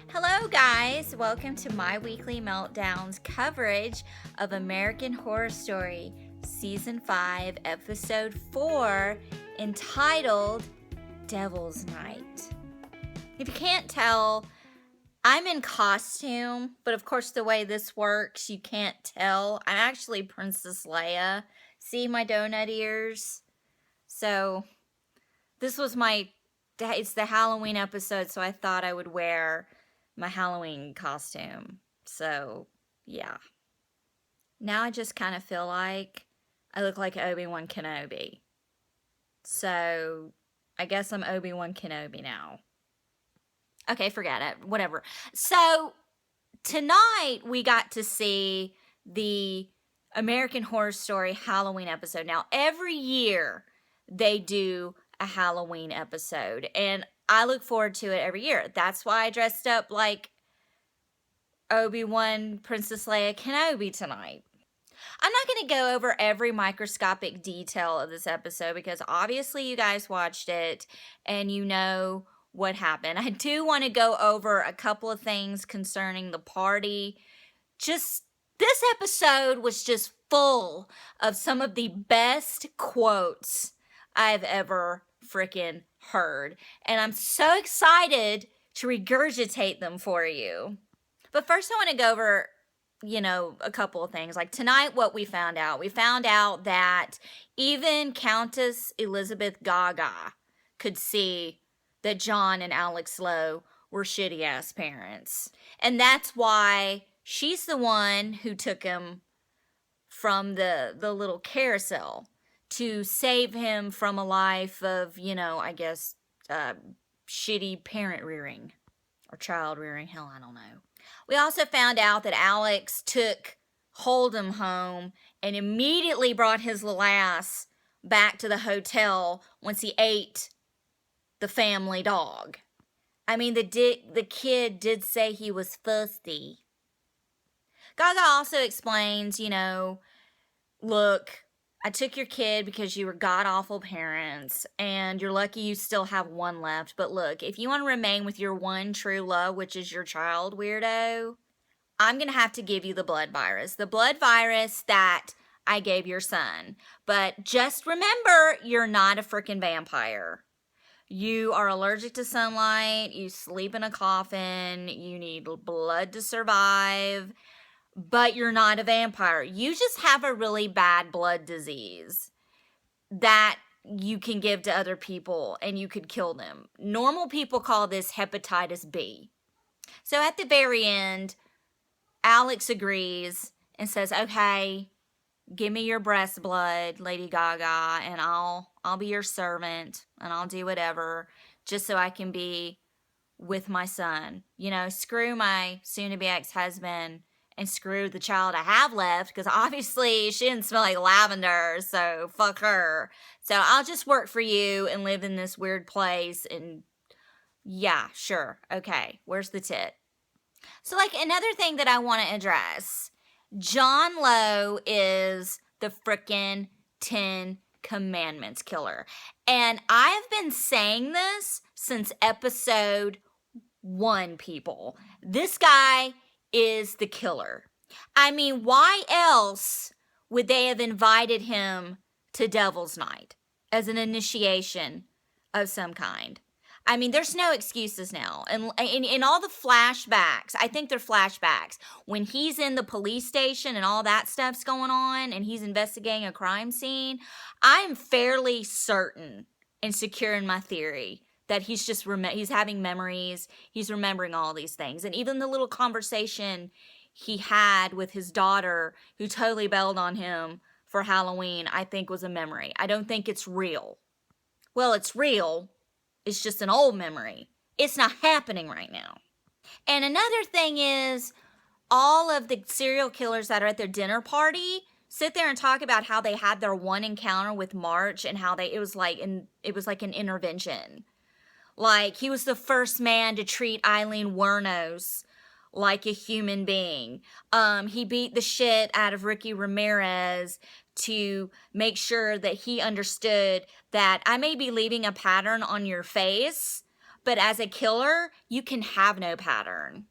Hello, guys. Welcome to my weekly meltdowns coverage of American Horror Story, Season 5, Episode 4, entitled Devil's Night. If you can't tell, I'm in costume, but of course, the way this works, you can't tell. I'm actually Princess Leia. See my donut ears? So, this was it's the Halloween episode, so I thought I would wear my Halloween costume. So, yeah. Now I just kind of feel like I look like Obi-Wan Kenobi. So, I guess I'm Obi-Wan Kenobi now. Okay, forget it. Whatever. So, tonight we got to see the American Horror Story Halloween episode. Now, every year they do a Halloween episode, and I look forward to it every year. That's why I dressed up like Obi-Wan, Princess Leia, Kenobi tonight. I'm not going to go over every microscopic detail of this episode because obviously you guys watched it and you know what happened. I do want to go over a couple of things concerning the party. This episode was just full of some of the best quotes I've ever freaking heard. And I'm so excited to regurgitate them for you. But first I want to go over, a couple of things. Like tonight, what we found out. We found out that even Countess Elizabeth Gaga could see that John and Alex Lowe were shitty-ass parents. And that's why she's the one who took him from the little carousel to save him from a life of, shitty parent rearing or child rearing. Hell, I don't know. We also found out that Alex took Holden home and immediately brought his little ass back to the hotel once he ate the family dog. I mean, the kid did say he was firsty. Gaga also explains, look, I took your kid because you were god-awful parents, and you're lucky you still have one left. But look, if you want to remain with your one true love, which is your child, weirdo, I'm going to have to give you the blood virus. The blood virus that I gave your son. But just remember, you're not a freaking vampire. You are allergic to sunlight, you sleep in a coffin, you need blood to survive, but you're not a vampire. You just have a really bad blood disease that you can give to other people and you could kill them. Normal people call this hepatitis B. So at the very end, Alex agrees and says, okay, give me your breast blood, Lady Gaga, and I'll be your servant and I'll do whatever just so I can be with my son. Screw my soon-to-be ex-husband and screw the child I have left, because obviously she didn't smell like lavender, so fuck her. So I'll just work for you and live in this weird place, and yeah, sure, okay, where's the tit? So, another thing that I want to address, John Lowe is the frickin' 10 Commandments killer. And I've been saying this since episode 1, people. This guy is the killer. I mean, why else would they have invited him to Devil's Night as an initiation of some kind? I mean, there's no excuses now. And in all the flashbacks, I think they're flashbacks, when he's in the police station and all that stuff's going on and he's investigating a crime scene, I'm fairly certain and secure in my theory that he's just he's having memories, he's remembering all these things. And even the little conversation he had with his daughter, who totally bailed on him for Halloween, I think was a memory. I don't think it's real. Well, it's real. It's just an old memory. It's not happening right now. And another thing is, all of the serial killers that are at their dinner party sit there and talk about how they had their one encounter with March and how it was like an intervention. Like, he was the first man to treat Eileen Wuornos like a human being. He beat the shit out of Ricky Ramirez to make sure that he understood that I may be leaving a pattern on your face, but as a killer, you can have no pattern.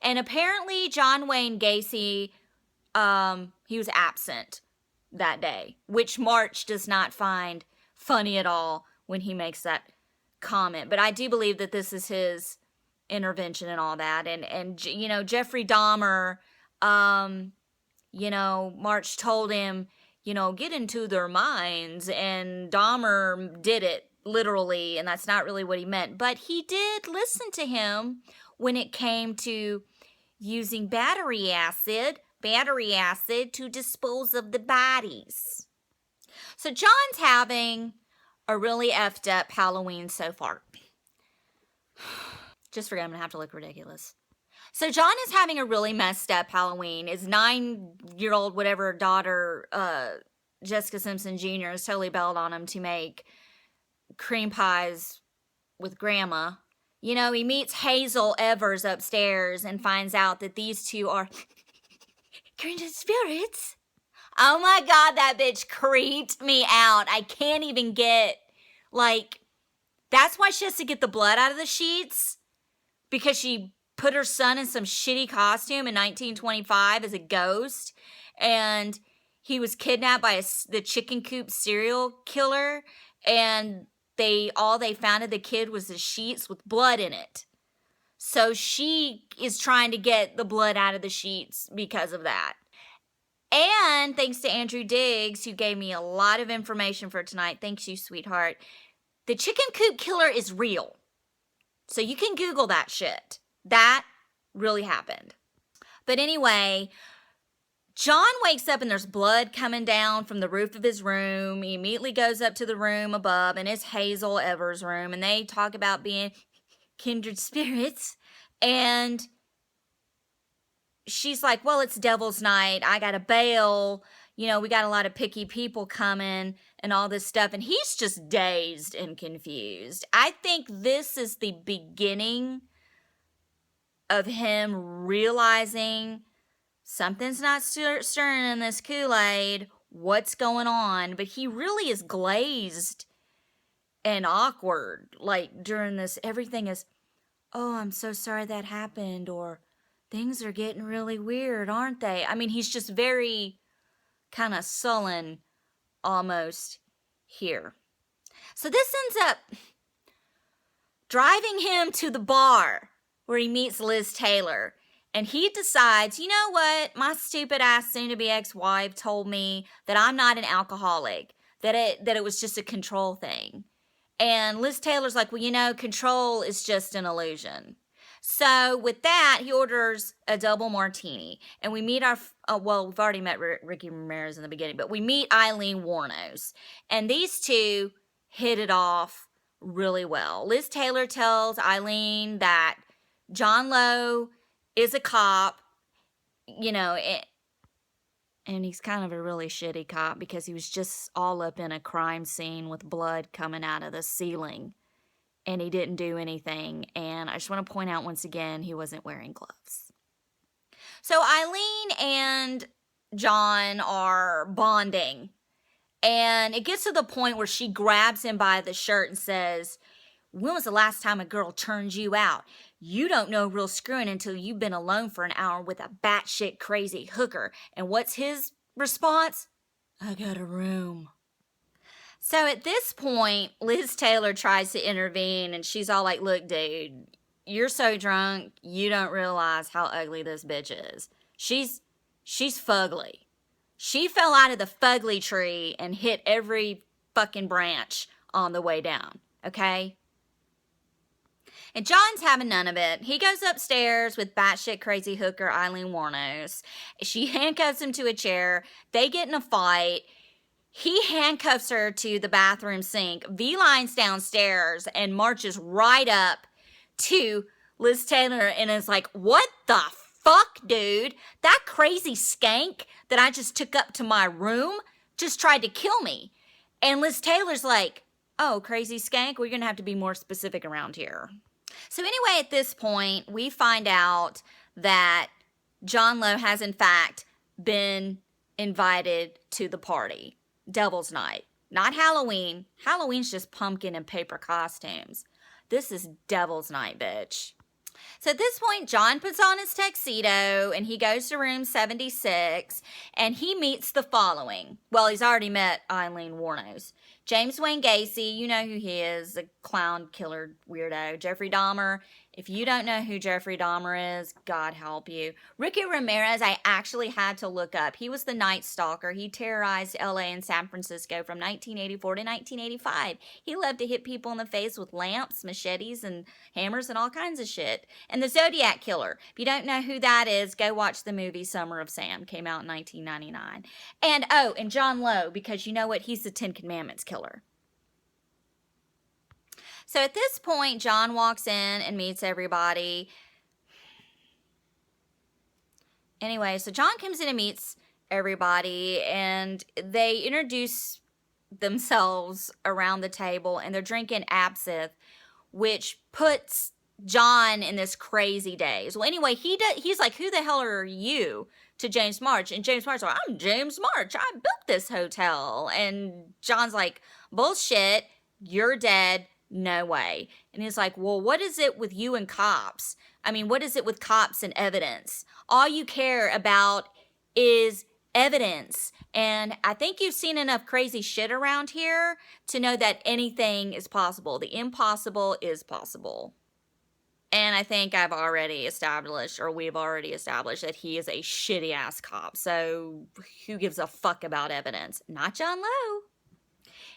And apparently John Wayne Gacy, he was absent that day, which March does not find funny at all when he makes that comment. But I do believe that this is his intervention and all that. And you know, Jeffrey Dahmer, you know, March told him, you know, get into their minds, and Dahmer did it literally, and that's not really what he meant. But he did listen to him when it came to using battery acid to dispose of the bodies. So John's having a really effed up Halloween so far. Just forget, I'm gonna have to look ridiculous. So John is having a really messed up Halloween. His 9-year-old whatever daughter, Jessica Simpson Jr. has totally bailed on him to make cream pies with grandma. You know, he meets Hazel Evers upstairs and finds out that these two are kindred spirits. Oh my God, that bitch creeped me out. I can't even get, like, that's why she has to get the blood out of the sheets, because she put her son in some shitty costume in 1925 as a ghost, and he was kidnapped by the chicken coop serial killer, and all they found of the kid was the sheets with blood in it. So she is trying to get the blood out of the sheets because of that. And thanks to Andrew Diggs, who gave me a lot of information for tonight. Thanks you, sweetheart. The chicken coop killer is real. So you can Google that shit. That really happened. But anyway, John wakes up and there's blood coming down from the roof of his room. He immediately goes up to the room above, and it's Hazel Evers' room, and they talk about being kindred spirits. And she's like, well, it's Devil's Night. I got to bail. You know, we got a lot of picky people coming and all this stuff. And he's just dazed and confused. I think this is the beginning of him realizing something's not stirring in this Kool-Aid. What's going on? But he really is glazed and awkward. Like during this, everything is, oh, I'm so sorry that happened. Or things are getting really weird, aren't they? I mean, he's just very kind of sullen almost here. So this ends up driving him to the bar where he meets Liz Taylor. And he decides, you know what? My stupid ass soon-to-be ex-wife told me that I'm not an alcoholic, that it was just a control thing. And Liz Taylor's like, well, you know, control is just an illusion. So with that, he orders a double martini. And we meet we've already met Ricky Ramirez in the beginning, but we meet Eileen Wuornos. And these two hit it off really well. Liz Taylor tells Eileen that John Lowe is a cop, you know, and he's kind of a really shitty cop because he was just all up in a crime scene with blood coming out of the ceiling, and he didn't do anything. And I just want to point out once again, he wasn't wearing gloves. So Eileen and John are bonding, and it gets to the point where she grabs him by the shirt and says, when was the last time a girl turned you out? You don't know real screwing until you've been alone for an hour with a batshit crazy hooker. And what's his response? I got a room. So at this point, Liz Taylor tries to intervene, and she's all like, look, dude, you're so drunk, you don't realize how ugly this bitch is. She's fugly. She fell out of the fugly tree and hit every fucking branch on the way down, okay? And John's having none of it. He goes upstairs with batshit crazy hooker Eileen Wuornos. She handcuffs him to a chair. They get in a fight. He handcuffs her to the bathroom sink, V-lines downstairs, and marches right up to Liz Taylor and is like, what the fuck, dude? That crazy skank that I just took up to my room just tried to kill me. And Liz Taylor's like, oh, crazy skank? We're going to have to be more specific around here. So anyway, at this point, we find out that John Lowe has, in fact, been invited to the party. Devil's Night. Not Halloween. Halloween's just pumpkin and paper costumes. This is Devil's Night, bitch. So at this point, John puts on his tuxedo and he goes to room 76 and he meets the following. Well, he's already met Eileen Wuornos. James Wayne Gacy, you know who he is, a clown killer weirdo. Jeffrey Dahmer. If you don't know who Jeffrey Dahmer is, God help you. Ricky Ramirez, I actually had to look up. He was the Night Stalker. He terrorized LA and San Francisco from 1984 to 1985. He loved to hit people in the face with lamps, machetes, and hammers and all kinds of shit. And the Zodiac Killer. If you don't know who that is, go watch the movie Summer of Sam. Came out in 1999. And John Lowe, because you know what? He's the Ten Commandments killer. So at this point, John walks in and meets everybody. Anyway, so John comes in and meets everybody, and they introduce themselves around the table, and they're drinking absinthe, which puts John in this crazy daze. Well, anyway, he's like, who the hell are you? To James March. And James March's like, I'm James March. I built this hotel. And John's like, bullshit. You're dead. No way. And he's like, well, what is it with you and cops? I mean, what is it with cops and evidence? All you care about is evidence. And I think you've seen enough crazy shit around here to know that anything is possible. The impossible is possible. And I think we've already established that he is a shitty ass cop. So who gives a fuck about evidence? Not John Lowe.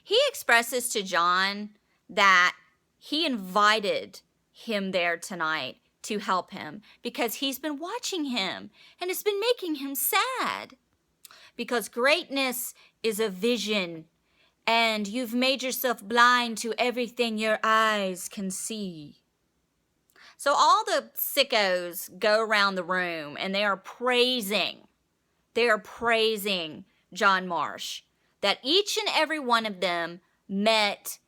He expresses to John that he invited him there tonight to help him because he's been watching him and it's been making him sad. Because greatness is a vision and you've made yourself blind to everything your eyes can see. So all the sickos go around the room and they are praising John Marsh. That each and every one of them met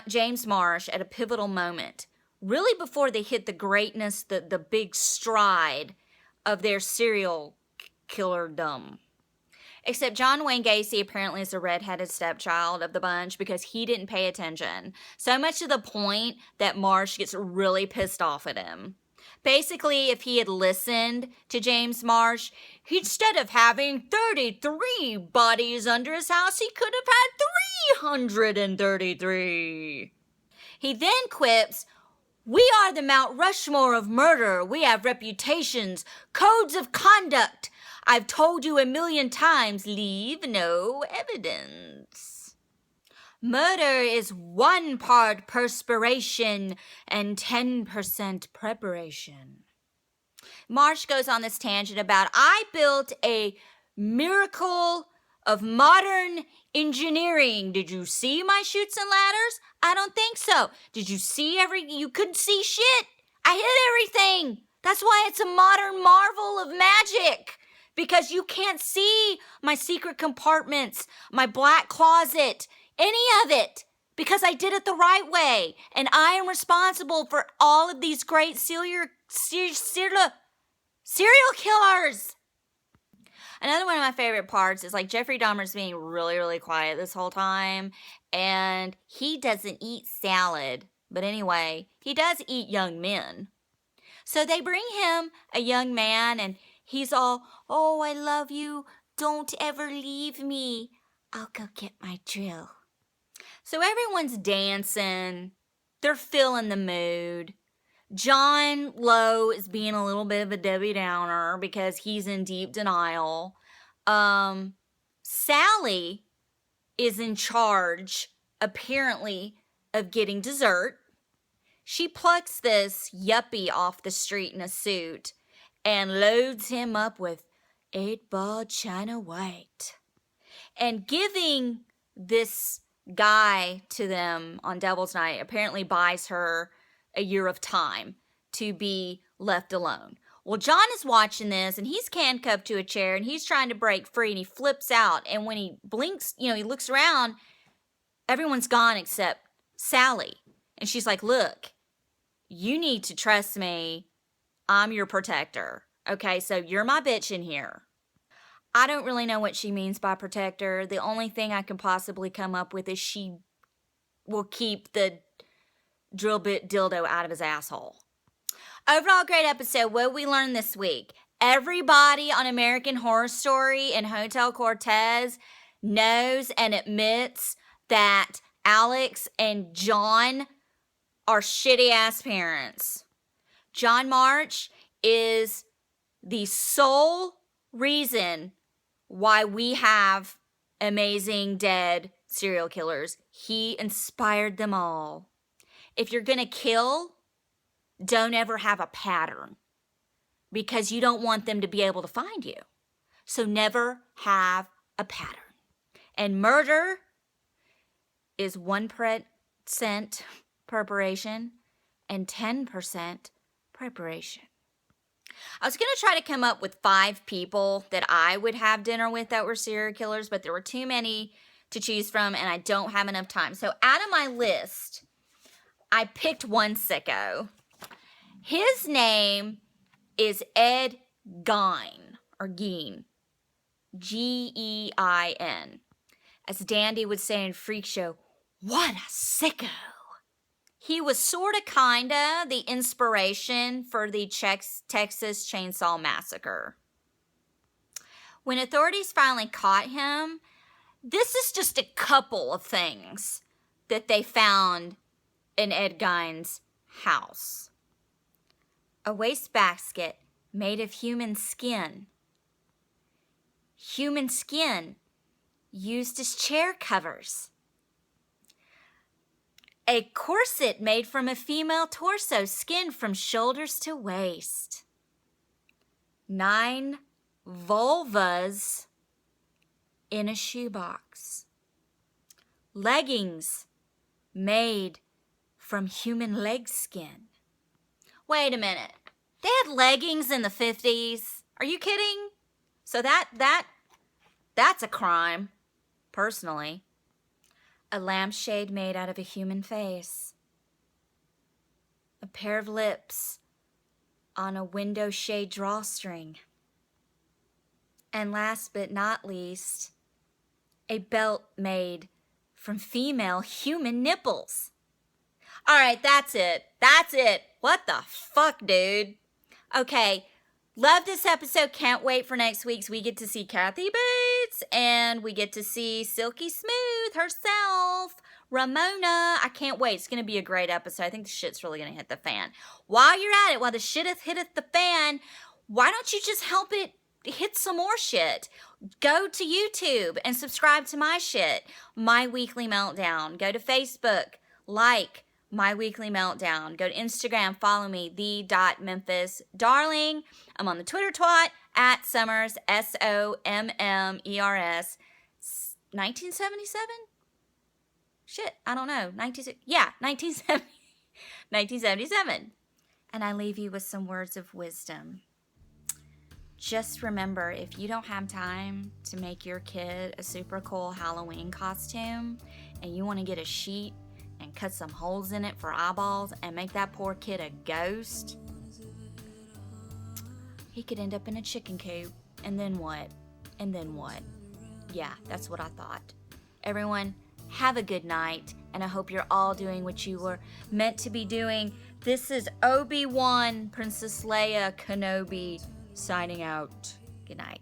James Marsh at a pivotal moment. Really before they hit the greatness, the big stride of their serial killerdom. Except John Wayne Gacy apparently is the redheaded stepchild of the bunch because he didn't pay attention. So much to the point that Marsh gets really pissed off at him. Basically, if he had listened to James Marsh, instead of having 33 bodies under his house, he could have had 333. He then quips, "We are the Mount Rushmore of murder. We have reputations, codes of conduct. I've told you 1,000,000 times, leave no evidence. Murder is 1 part perspiration and 10% preparation." Marsh goes on this tangent about, I built a miracle of modern engineering. Did you see my chutes and ladders? I don't think so. Did you see you couldn't see shit. I hit everything. That's why it's a modern marvel of magic. Because you can't see my secret compartments, my black closet, any of it. Because I did it the right way. And I am responsible for all of these great serial killers. Another one of my favorite parts is like Jeffrey Dahmer's being really, really quiet this whole time. And he doesn't eat salad. But anyway, he does eat young men. So they bring him a young man and he's all, oh, I love you. Don't ever leave me. I'll go get my drill. So everyone's dancing. They're feeling the mood. John Lowe is being a little bit of a Debbie Downer because he's in deep denial. Sally is in charge, apparently, of getting dessert. She plucks this yuppie off the street in a suit and loads him up with 8-ball China White. And giving this guy to them on Devil's Night apparently buys her a year of time to be left alone. Well, John is watching this and he's handcuffed to a chair and he's trying to break free and he flips out. And when he blinks, he looks around, everyone's gone except Sally. And she's like, look, you need to trust me. I'm your protector. Okay, so you're my bitch in here. I don't really know what she means by protector. The only thing I can possibly come up with is she will keep the drill bit dildo out of his asshole. Overall, great episode. What we learned this week? Everybody on American Horror Story and Hotel Cortez knows and admits that Alex and John are shitty-ass parents. John March is the sole reason why we have amazing dead serial killers. He inspired them all. If you're going to kill, don't ever have a pattern because you don't want them to be able to find you. So never have a pattern. And murder is 1% preparation and 10% preparation. I was going to try to come up with 5 people that I would have dinner with that were serial killers, but there were too many to choose from, and I don't have enough time. So out of my list, I picked one sicko. His name is Ed Gein, or Gein, Gein. As Dandy would say in Freak Show, what a sicko. He was sort of kinda the inspiration for the Texas Chainsaw Massacre. When authorities finally caught him, this is just a couple of things that they found in Ed Gein's house. A wastebasket made of human skin. Human skin used as chair covers. A corset made from a female torso, skin from shoulders to waist. 9 vulvas in a shoebox. Leggings made from human leg skin. Wait a minute. They had leggings in the 50s. Are you kidding? So that's a crime, personally. A lampshade made out of a human face. A pair of lips on a window shade drawstring. And last but not least, a belt made from female human nipples. All right, that's it. That's it. What the fuck, dude? Okay, love this episode. Can't wait for next week's. We get to see Kathy Bates and we get to see Silky Smooth herself, Ramona. I can't wait. It's going to be a great episode. I think the shit's really going to hit the fan. While you're at it, while the shit hitteth the fan, why don't you just help it hit some more shit? Go to YouTube and subscribe to my shit, My Weekly Meltdown. Go to Facebook, like My Weekly Meltdown. Go to Instagram, follow me, the.memphis.darling. I'm on the Twitter twat, @Summers, SOMMERS. 1977? Shit, I don't know. 1977. And I leave you with some words of wisdom. Just remember, if you don't have time to make your kid a super cool Halloween costume and you want to get a sheet and cut some holes in it for eyeballs and make that poor kid a ghost, he could end up in a chicken coop. And then what? And then what? Yeah, that's what I thought. Everyone, have a good night, and I hope you're all doing what you were meant to be doing. This is Obi-Wan, Princess Leia Kenobi, signing out. Good night.